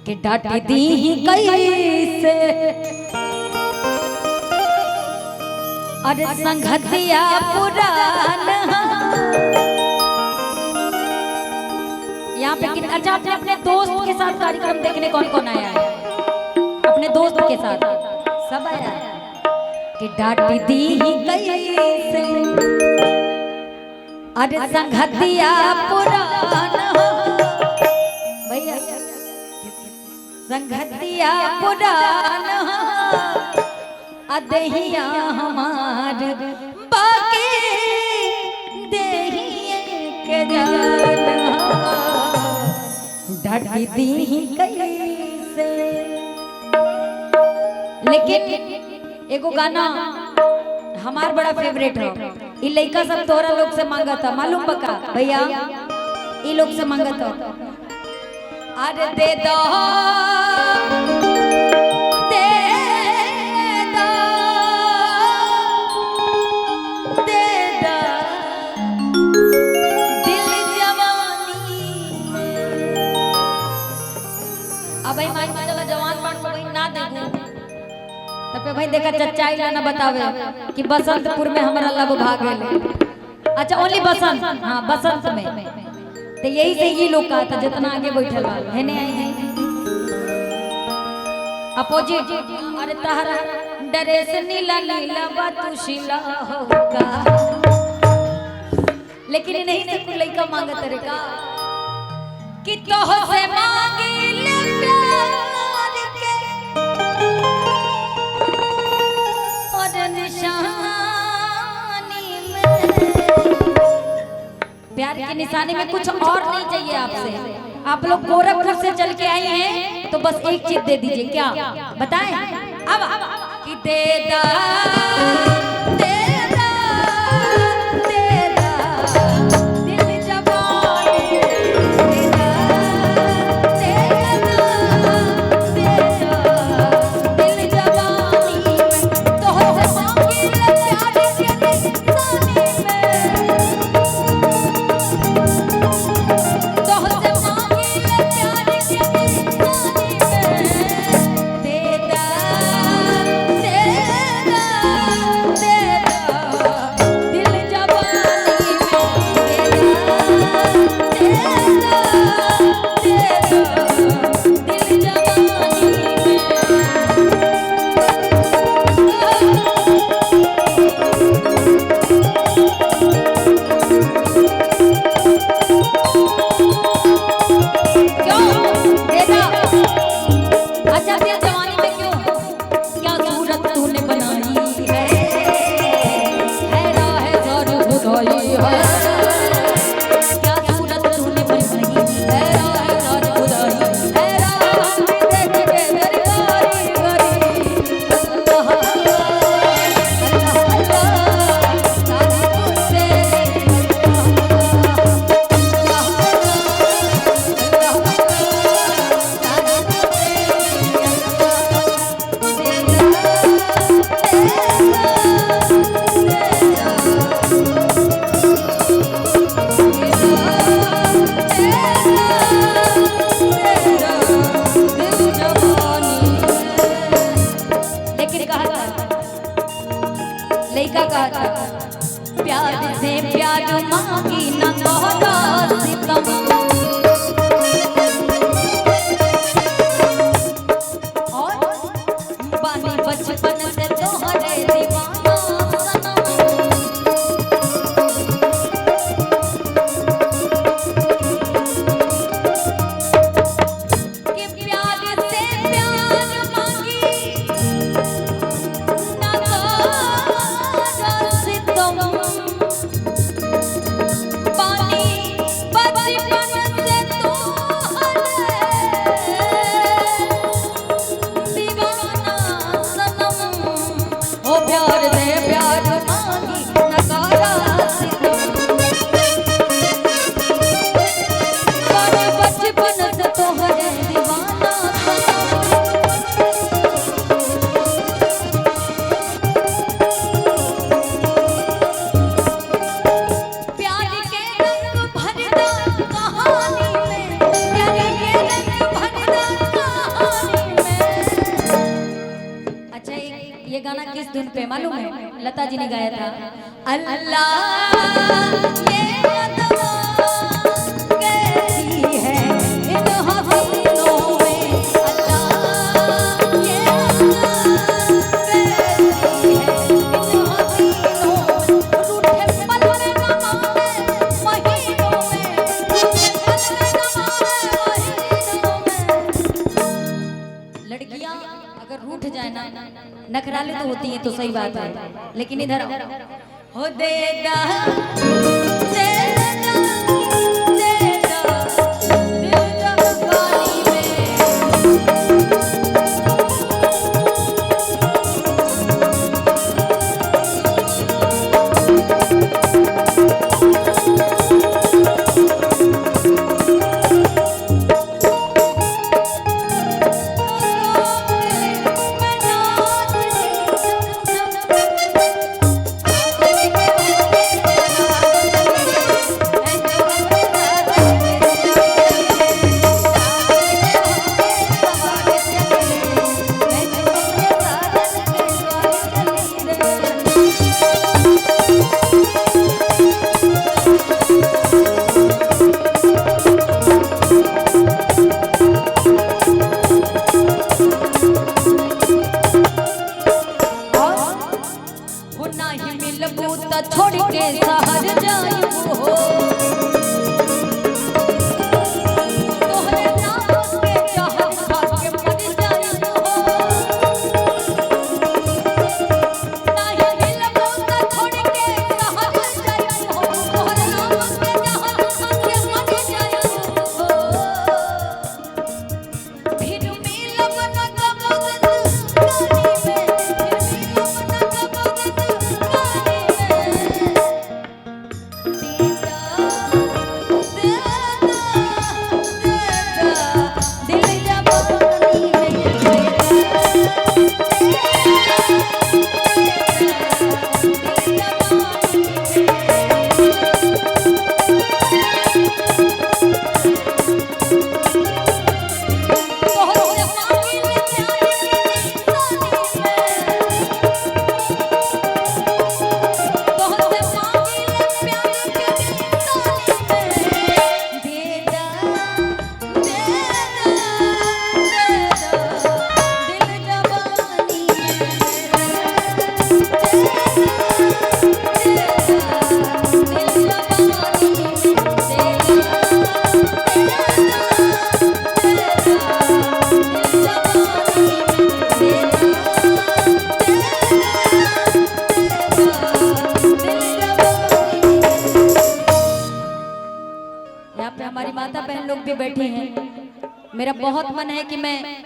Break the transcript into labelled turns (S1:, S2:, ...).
S1: कि डांट दी कैसे अरे संगतिया पुराना। यहाँ पे अच्छा आपने अपने दोस्त के साथ कार्यक्रम देखने कौन कौन आया है? अपने दोस्त के साथ सब आया कि डांट दी कैसे अरे संगतिया पुराना भैया संगतिया पुराना अदहिया हमार बाकी देहिए के जाना डांट दी कैसे। लेकिन एगो गाना हमार बड़ा फेवरेट है, ई लइका सब तोरा लोग से मांगा था, मालूम बका भैया? ई लोग से मांगा था अरे दे दो दे दो दे दो दिल जवानी। अब भाई मान के चलो जवान पान को भाई ना दे तब पे भाई देखा चच्चाई ना बतावे कि बसंतपुर में हमारा लव भाग गए। अच्छा ओनली बसंत, हाँ बसंत में तो यही से ये लोग का था जितना आगे बैठल है ने आई है अपोजिट। अरे तहरा ड्रेस नीला नीला बातुशिला होगा लेकिन नहीं से कुल लइका मांगत रे का कि तोह से मांगी ले प्यार के और निशानी में। प्यार की निशानी में कुछ और नहीं चाहिए आपसे। आप लोग गोरखपुर से चल के आए हैं तो बस एक चीज दे दीजिए, क्या बताएं? अब कि दे दा दे दा दे दा दिल जवानी दे दा दे दा दे दा दिल जवानी तो हो मांगी ले प्यार के निशानी में। दे किस धुन पे मालूम है? लता जी ने गाया था, अल्लाह ये अदवा कैसी है इन हसीनों में, अल्लाह ये अदवा कैसी है इन हसीनों में, रूठे पल में गमावे महीनों में, रूठे पल में गमावे महीनों में। लड़कियां अगर रूठ जाए ना, नखराले तो होती है तो सही बात है, लेकिन इधर हो देगा छोड़ के शहर जायूं हो, तोहरे नाम पे जहां भाग्य मर जायूं हो, नहीं मिलबो त छोड़ के शहर जायूं हो, तोहरे नाम पे जहां भाग्य मर जायूं हो, फिर मिलब न कबो जिंदगानी में, फिर मिलब न कबो जिंदगानी हमारी माता बहन लोग भी बैठी हैं। मेरा बहुत मन है कि मैं